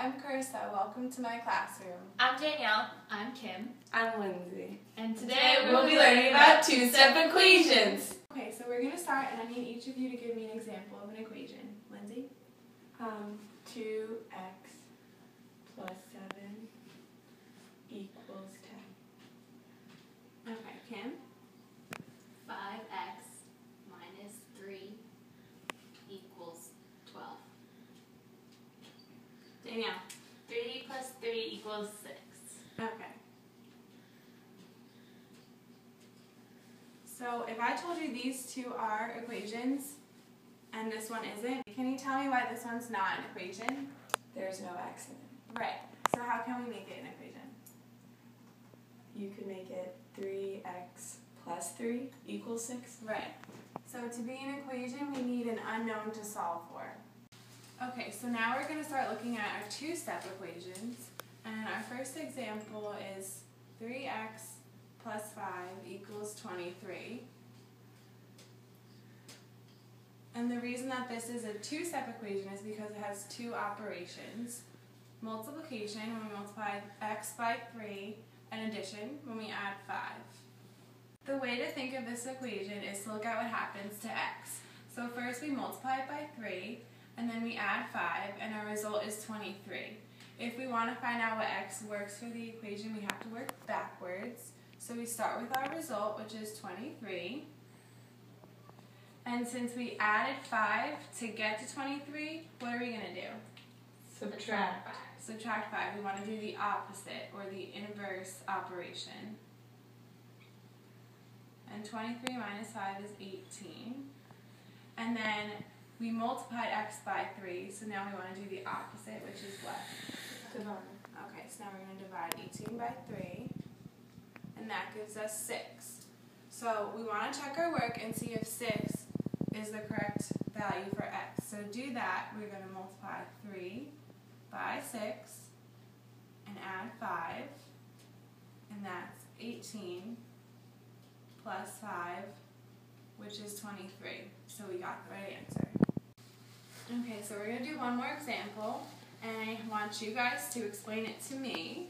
I'm Carissa. Welcome to my classroom. I'm Danielle. I'm Kim. I'm Lindsay. And today we'll be learning about two-step equations. Okay, so we're going to start, and I need each of you to give me an example of an equation. Lindsay? 2x plus 7 equals 10. Okay, Kim? 5x minus 3 equals 12. Danielle? 3 plus 3 equals 6. Okay. So if I told you these two are equations, and this one isn't, can you tell me why this one's not an equation? There's no x in it. Right. So how can we make it an equation? You could make it 3x plus 3 equals 6. Right. So to be an equation, we need an unknown to solve for. Okay, so now we're going to start looking at our two-step equations. And our first example is 3x plus 5 equals 23. And the reason that this is a two-step equation is because it has two operations. Multiplication, when we multiply x by 3, and addition, when we add 5. The way to think of this equation is to look at what happens to x. So first we multiply it by 3, and then we add 5, and our result is 23. If we want to find out what x works for the equation, we have to work backwards. So we start with our result, which is 23. And since we added 5 to get to 23, what are we going to do? Subtract. Subtract 5. We want to do the opposite, or the inverse operation. And 23 minus 5 is 18. And then we multiplied x by 3, so now we want to do the opposite, which is what? Divide. Okay, so now we're going to divide 18 by 3, and that gives us 6. So we want to check our work and see if 6 is the correct value for x. So to do that, we're going to multiply 3 by 6 and add 5, and that's 18 plus 5, which is 23. So we got the right answer. Okay, so we're going to do one more example, and I want you guys to explain it to me.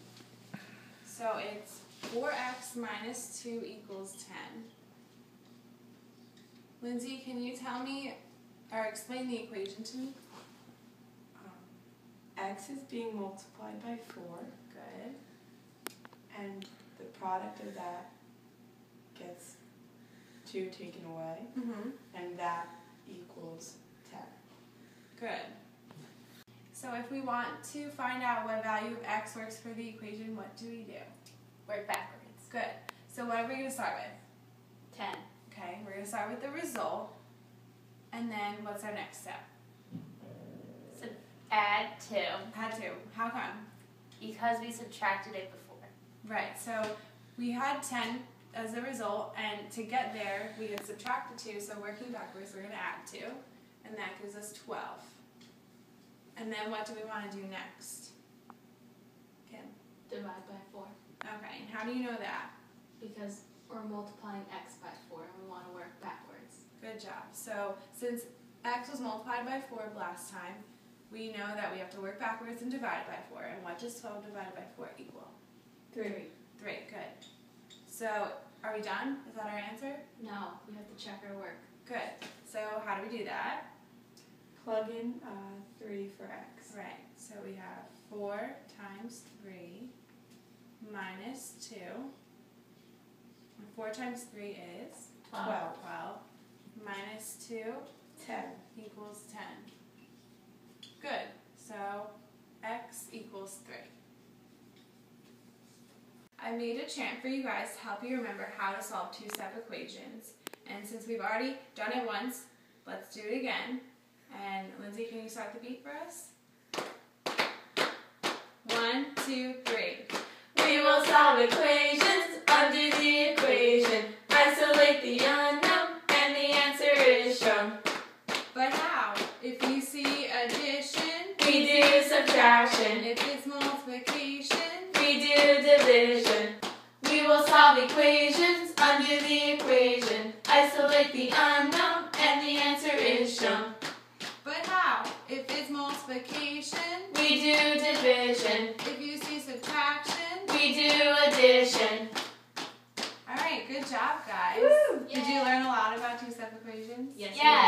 So it's 4x minus 2 equals 10. Lindsay, can you tell me, or explain the equation to me? X is being multiplied by 4. Good. And the product of that gets 2 taken away. And that equals 10. Good. So if we want to find out what value of x works for the equation, what do we do? Work backwards. Good. So what are we going to start with? 10. Okay, we're going to start with the result, and then what's our next step? So add 2. Add 2. How come? Because we subtracted it before. Right, so we had 10 as the result, and to get there, we had subtracted 2, so working backwards, we're going to add 2, and that gives us 12. And then what do we want to do next? Kim? Divide by 4. Okay, and how do you know that? Because we're multiplying x by 4 and we want to work backwards. Good job. So since x was multiplied by 4 last time, we know that we have to work backwards and divide by 4. And what does 12 divided by 4 equal? 3. 3, good. So are we done? Is that our answer? No, we have to check our work. Good. So how do we do that? Plug in 3 for x. Right. So we have 4 times 3 minus 2. 4 times 3 is 12. 12. Minus 2 10. equals 10. Good. So x equals 3. I made a chant for you guys to help you remember how to solve two-step equations. And since we've already done it once, let's do it again. And Lindsay, can you start the beat for us? 1, 2, 3. We will solve equations under the equation. Isolate the unknown, and the answer is shown. But how? If you see addition, We do subtraction. if it's multiplication, We do division. We will solve equations under the equation. Isolate the unknown, and the answer is shown. but how? If it's multiplication, We do division. division. If you see subtraction, We do addition. Alright, good job guys. Woo! Did you learn a lot about two-step equations? Yes. Yeah.